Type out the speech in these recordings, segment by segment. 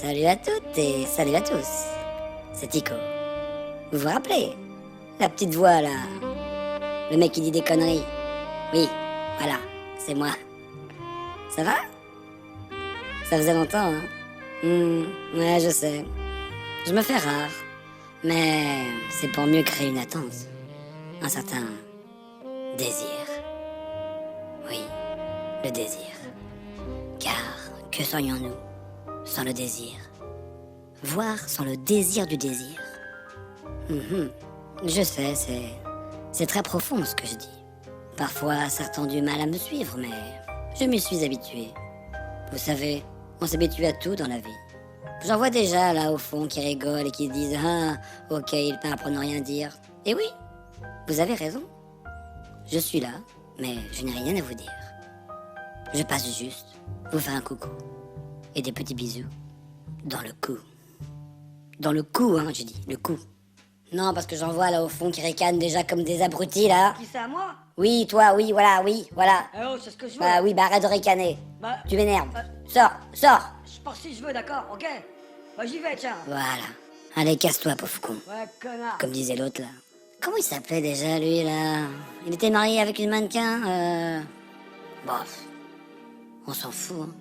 Salut à toutes et salut à tous. C'est Tico. Vous vous rappelez? La petite voix là. Le mec qui dit des conneries. Oui, voilà, c'est moi. Ça va? Ça faisait longtemps, hein? Ouais, je sais. Je me fais rare. Mais c'est pour mieux créer une attente. Un certain désir. Oui, le désir. Car que serions-nous sans le désir? Voir sans le désir du désir. Je sais, c'est très profond ce que je dis. Parfois, certains ont du mal à me suivre, mais je m'y suis habitué. Vous savez, on s'habitue à tout dans la vie. J'en vois déjà là au fond qui rigolent et qui disent « Ah, ok, il parle pour ne rien dire. » Et oui, vous avez raison. Je suis là, mais je n'ai rien à vous dire. Je passe juste vous faire un coucou et des petits bisous dans le cou. Dans le cou, hein, je dis, le cou. Non, parce que j'en vois là au fond qui ricanent déjà comme des abrutis là. Qui c'est à moi? Oui, toi, oui, voilà. Eh oh, c'est ce que je veux. Bah oui, bah arrête de ricaner. Bah, Tu m'énerves. Sors. je pars si je veux, d'accord, ok? Bah j'y vais, tiens. Voilà. Allez, casse-toi, pauvre con. Ouais, connard. Comme disait l'autre là. Comment il s'appelait déjà lui là? Il était marié avec une mannequin. Bof. On s'en fout, hein.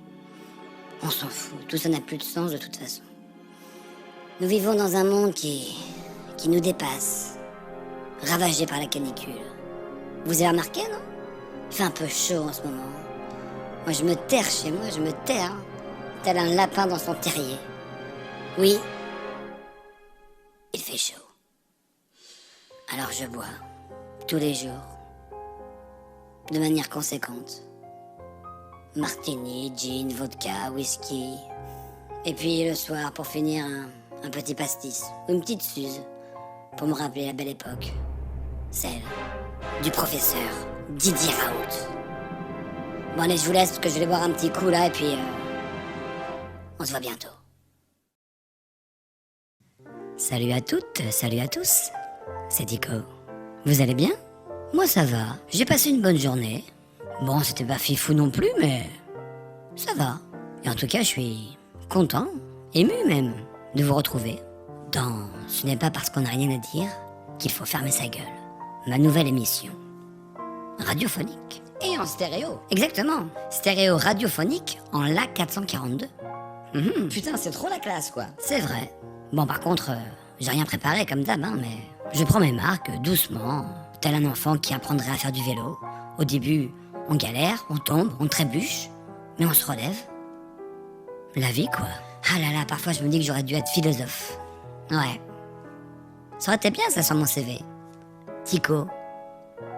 On s'en fout. Tout ça n'a plus de sens de toute façon. Nous vivons dans un monde qui nous dépasse. Ravagé par la canicule. Vous avez remarqué, non? Il fait un peu chaud en ce moment. Moi, je me terre chez moi, je me terre. Tel un lapin dans son terrier. Oui, il fait chaud. Alors je bois, tous les jours, de manière conséquente. Martini, gin, vodka, whisky. Et puis le soir, pour finir, un petit pastis, ou une petite suze, pour me rappeler la belle époque. Celle du professeur Didier Raoult. Bon allez, je vous laisse parce que je vais boire un petit coup là et puis on se voit bientôt. Salut à toutes, salut à tous. C'est Tico. Vous allez bien? Moi ça va, j'ai passé une bonne journée. Bon, c'était pas fifou non plus, mais ça va. Et en tout cas, je suis content, ému même, de vous retrouver dans Ce n'est pas parce qu'on n'a rien à dire qu'il faut fermer sa gueule. Ma nouvelle émission. Radiophonique. Et en stéréo. Exactement. Stéréo radiophonique en La 442. Putain, c'est trop la classe, quoi. C'est vrai. Bon, par contre, j'ai rien préparé comme d'hab, hein, mais je prends mes marques doucement, tel un enfant qui apprendrait à faire du vélo. Au début, on galère, on tombe, on trébuche, mais on se relève. La vie, quoi. Ah là là, parfois je me dis que j'aurais dû être philosophe. Ouais. Ça aurait été bien, ça, sur mon CV. Tico,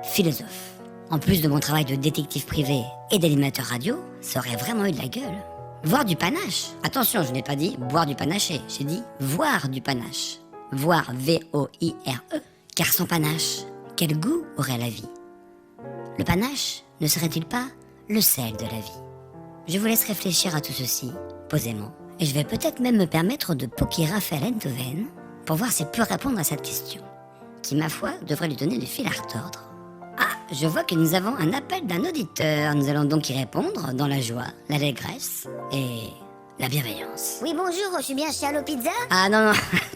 philosophe. En plus de mon travail de détective privé et d'animateur radio, ça aurait vraiment eu de la gueule. Voir du panache. Attention, je n'ai pas dit boire du panaché, j'ai dit voir du panache. Voir V-O-I-R-E. Car sans panache, quel goût aurait la vie? Le panache ne serait-il pas le sel de la vie? Je vous laisse réfléchir à tout ceci, posément, et je vais peut-être même me permettre de poker Raphaël Enthoven pour voir s'il peut répondre à cette question, qui, ma foi, devrait lui donner du fil à retordre. Ah, je vois que nous avons un appel d'un auditeur. Nous allons donc y répondre dans la joie, l'allégresse et la bienveillance. Oui, bonjour, je suis bien chez Allo Pizza? Ah non,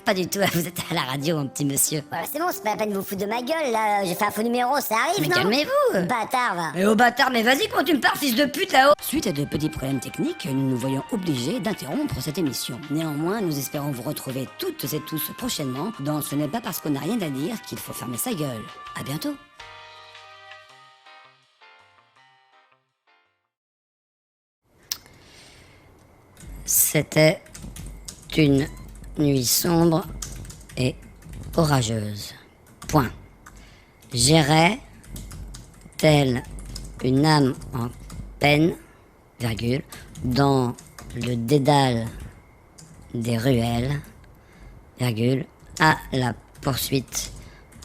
pas du tout, vous êtes à la radio, mon petit monsieur. Voilà, c'est bon, c'est pas la peine de vous foutre de ma gueule, là. J'ai fait un faux numéro, ça arrive, Mais non? calmez-vous. Bâtard, va. Mais oh bâtard, mais vas-y, comment tu me parles, fils de pute, là-haut? Suite à de petits problèmes techniques, nous nous voyons obligés d'interrompre cette émission. Néanmoins, nous espérons vous retrouver toutes et tous prochainement dans Ce n'est pas parce qu'on n'a rien à dire qu'il faut fermer sa gueule. À bientôt. C'était une nuit sombre et orageuse. Point. J'irais, telle une âme en peine, virgule, dans le dédale des ruelles, virgule, à la poursuite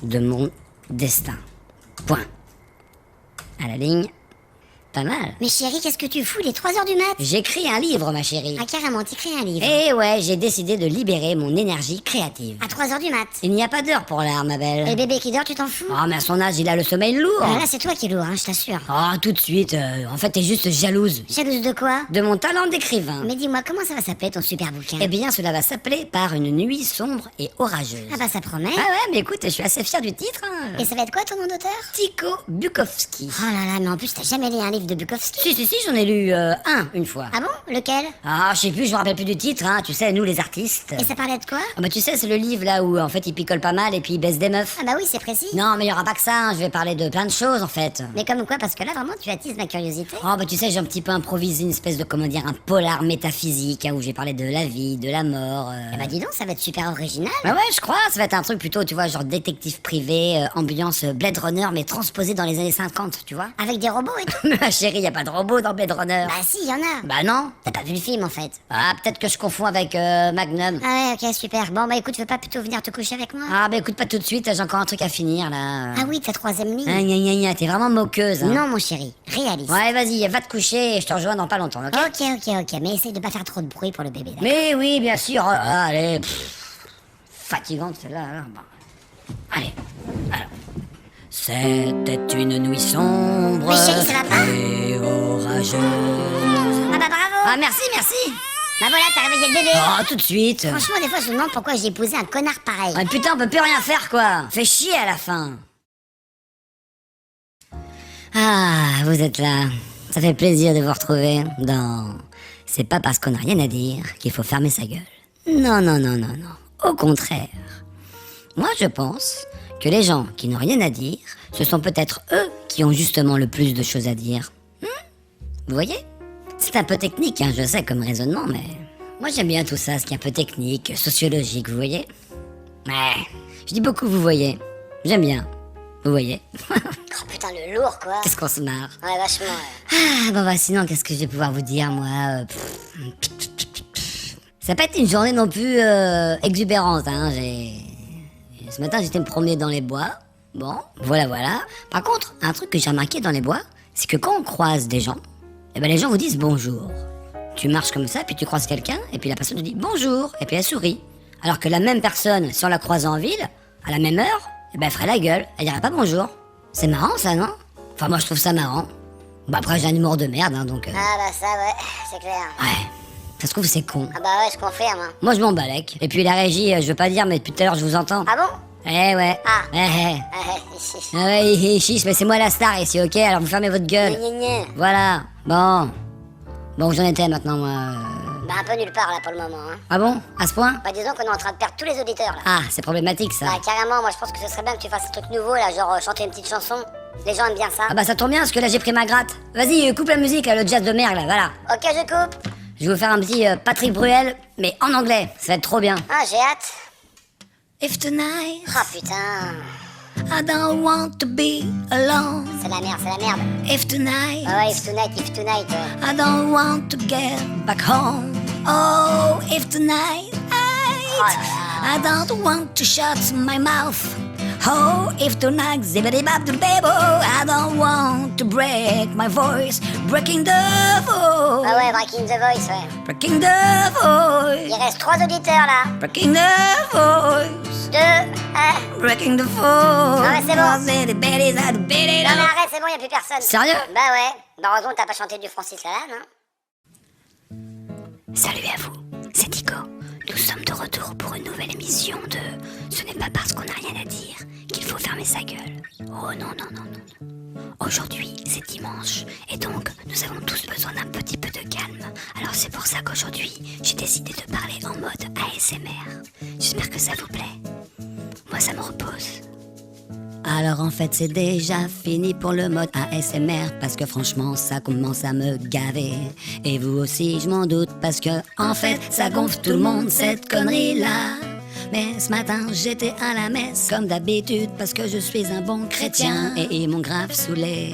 de mon destin. Point. À la ligne, pas mal. Mais chérie, qu'est-ce que tu fous? Il est 3h du mat. J'écris un livre, ma chérie. Ah, carrément, t'écris un livre. Et ouais, j'ai décidé de libérer mon énergie créative. À 3h du mat. Il n'y a pas d'heure pour l'art, ma Et le belle. bébé qui dort, tu t'en fous? Oh, mais à son âge, il a le sommeil lourd. Là, c'est toi qui es lourd, hein, je t'assure. Oh, tout de suite. En fait, t'es juste jalouse. Jalouse de quoi? De mon talent d'écrivain. Mais dis-moi, comment ça va s'appeler ton super bouquin? Eh bien, cela va s'appeler Par une nuit sombre et orageuse. Ah bah ça promet. Ah ouais, mais écoute, je suis assez fier du titre. Et ça va être quoi ton nom d'auteur? Tycho Bukowski. Oh là là, mais en plus t'as jamais lu un livre de Bukowski? Si, j'en ai lu une fois. Ah bon? Lequel? Ah, je sais plus, je me rappelle plus du titre, hein. Tu sais, nous les artistes. Et ça parlait de quoi? Ah bah tu sais, c'est le livre là où en fait il picole pas mal et puis il baisse des meufs. Ah bah oui, c'est précis. Non, mais il y aura pas que ça, hein. Je vais parler de plein de choses en fait. Mais comme quoi, parce que là vraiment tu attises ma curiosité. Oh bah tu sais, j'ai un petit peu improvisé une espèce de, comment dire, un polar métaphysique, hein, où j'ai parlé de la vie, de la mort. Eh bah dis donc, ça va être super original. Bah ouais, je crois, ça va être un truc plutôt, tu vois, genre détective privé, ambiance Blade Runner, mais transposé dans les années 50, tu vois. Avec des robots et tout. Mais ma chérie, y a pas de robot dans Blade Runner. Bah si, y en a. Bah non. T'as pas vu le film en fait. Ah, peut-être que je confonds avec Magnum. Ah ouais, ok, super. Bon bah écoute, tu veux pas plutôt venir te coucher avec moi? Ah bah écoute, pas tout de suite, j'ai encore un truc à finir là. Ah oui, ta troisième ligne. Ah, gna, gna, gna, t'es vraiment moqueuse, hein. Non mon chéri, réaliste. Ouais, vas-y, va te coucher et je te rejoins dans pas longtemps, ok? Ok, mais essaye de pas faire trop de bruit pour le bébé. D'accord? Mais oui, bien sûr. Oh, allez, fatigante celle-là. Alors. Bon. Allez, alors. C'était une nuit sombre Mais chérie, ça va pas? et orageuse. Ah bah bravo. Ah merci. Bah voilà, t'as réveillé le bébé. Oh, tout de suite. Franchement, des fois je me demande pourquoi j'ai épousé un connard pareil. Ah, putain, on peut plus rien faire, quoi. Fait chier à la fin. Ah, vous êtes là. Ça fait plaisir de vous retrouver dans... C'est pas parce qu'on n'a rien à dire qu'il faut fermer sa gueule. Non. Au contraire. Moi, je pense que les gens qui n'ont rien à dire, ce sont peut-être eux qui ont justement le plus de choses à dire. Vous voyez? C'est un peu technique, hein, je sais, comme raisonnement, mais... Moi, j'aime bien tout ça, ce qui est un peu technique, sociologique, vous voyez? Ouais, je dis beaucoup, vous voyez. J'aime bien. Vous voyez? Oh putain, le lourd quoi. Qu'est-ce qu'on se marre? Ouais, vachement. Ah, bon bah sinon, qu'est-ce que je vais pouvoir vous dire, moi Ça n'a pas été une journée non plus exubérante, hein. Ce matin, j'étais me promener dans les bois. Bon, voilà. Par contre, un truc que j'ai remarqué dans les bois, c'est que quand on croise des gens, eh ben les gens vous disent bonjour. Tu marches comme ça, puis tu croises quelqu'un, et puis la personne te dit bonjour, et puis elle sourit. Alors que la même personne, si on la croise en ville, à la même heure, eh ben elle ferait la gueule, elle dirait pas bonjour. C'est marrant ça, non? Enfin moi je trouve ça marrant. Bah après j'ai un humour de merde, hein, donc... Ah bah ça ouais, c'est clair. Ouais, ça se trouve c'est con. Ah bah ouais, je confirme. Hein. Moi je m'en balèque. Et puis la régie, je veux pas dire, mais depuis tout à l'heure je vous entends. Ah bon? Eh ouais. Ah. Ah ouais, chiche, mais c'est moi la star ici, ok? Alors vous fermez votre gueule. Gna. Voilà, bon. Bon, où j'en étais maintenant, moi Bah un peu nulle part là pour le moment. Hein. Ah bon? À ce point? Bah disons qu'on est en train de perdre tous les auditeurs là. Ah, c'est problématique ça. Bah carrément, moi je pense que ce serait bien que tu fasses un truc nouveau là, genre chanter une petite chanson. Les gens aiment bien ça. Ah bah ça tombe bien parce que là j'ai pris ma gratte. Vas-y, coupe la musique, là, le jazz de merde là, voilà. Ok, je coupe. Je vais vous faire un petit Patrick Bruel, mais en anglais, ça va être trop bien. Ah, j'ai hâte. If tonight Oh putain. I don't want to be alone. C'est la merde. If tonight Ah ouais, if tonight. Ouais. I don't want to get back home. Oh, if tonight I don't want to shut my mouth. Oh, if tonight I don't want to break my voice. Breaking the voice. Ah ouais, Breaking the Voice, ouais. Breaking the voice. Il reste 3 auditeurs là. Breaking the voice. 2, 1. Breaking the voice. Ouais, c'est bon. Non Non mais arrête, c'est bon, y'a plus personne. Sérieux? Bah ouais. Bah heureusement que t'as pas chanté du Francis Lalanne, hein. Salut à vous, c'est Tycho. Nous sommes de retour pour une nouvelle émission de Ce n'est pas parce qu'on n'a rien à dire qu'il faut fermer sa gueule. Oh non. Aujourd'hui, c'est dimanche et donc nous avons tous besoin d'un petit peu de calme. Alors c'est pour ça qu'aujourd'hui, j'ai décidé de parler en mode ASMR. J'espère que ça vous plaît. Moi, ça me repose. Alors en fait c'est déjà fini pour le mode ASMR parce que franchement ça commence à me gaver. Et vous aussi je m'en doute parce que en fait ça gonfle tout le monde cette connerie là. Mais ce matin j'étais à la messe comme d'habitude parce que je suis un bon chrétien. Et ils m'ont grave saoulé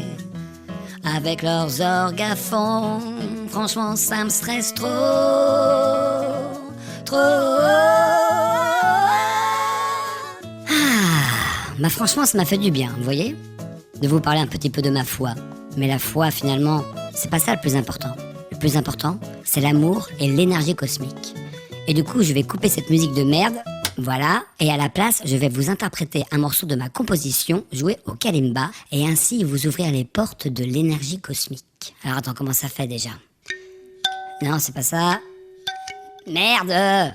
avec leurs orgues à fond. Franchement ça me stresse trop. Bah franchement ça m'a fait du bien, vous voyez, de vous parler un petit peu de ma foi. Mais la foi finalement, c'est pas ça le plus important. Le plus important, c'est l'amour et l'énergie cosmique. Et du coup, je vais couper cette musique de merde, voilà, et à la place, je vais vous interpréter un morceau de ma composition, joué au kalimba, et ainsi vous ouvrir les portes de l'énergie cosmique. Alors attends, comment ça fait déjà? Non, c'est pas ça. Merde!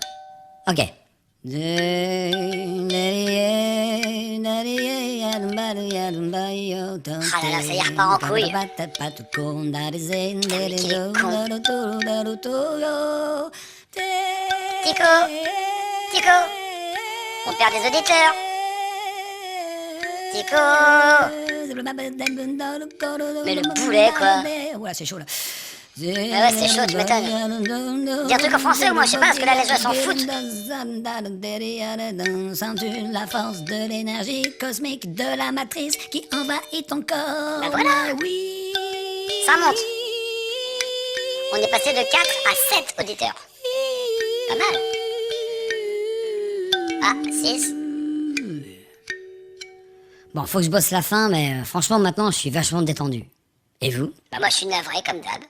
Ok. Ah là là, ça y repart en couille. Tico, Tico, on perd des auditeurs. Tico. Mais le boulet, quoi. Ouais, c'est chaud là. Ah ouais, c'est chaud, tu m'étonnes. Dis un truc en français au moins, je sais pas, parce que là, les gens s'en foutent. Sens-tu la force de l'énergie cosmique de la matrice qui envahit ton corps? Ben voilà. Oui. Ça monte. On est passé de 4 à 7 auditeurs. Pas mal. Ah, 6. Bon, faut que je bosse la fin, mais franchement, maintenant, je suis vachement détendu. Et vous? Bah moi, je suis navré, comme d'hab.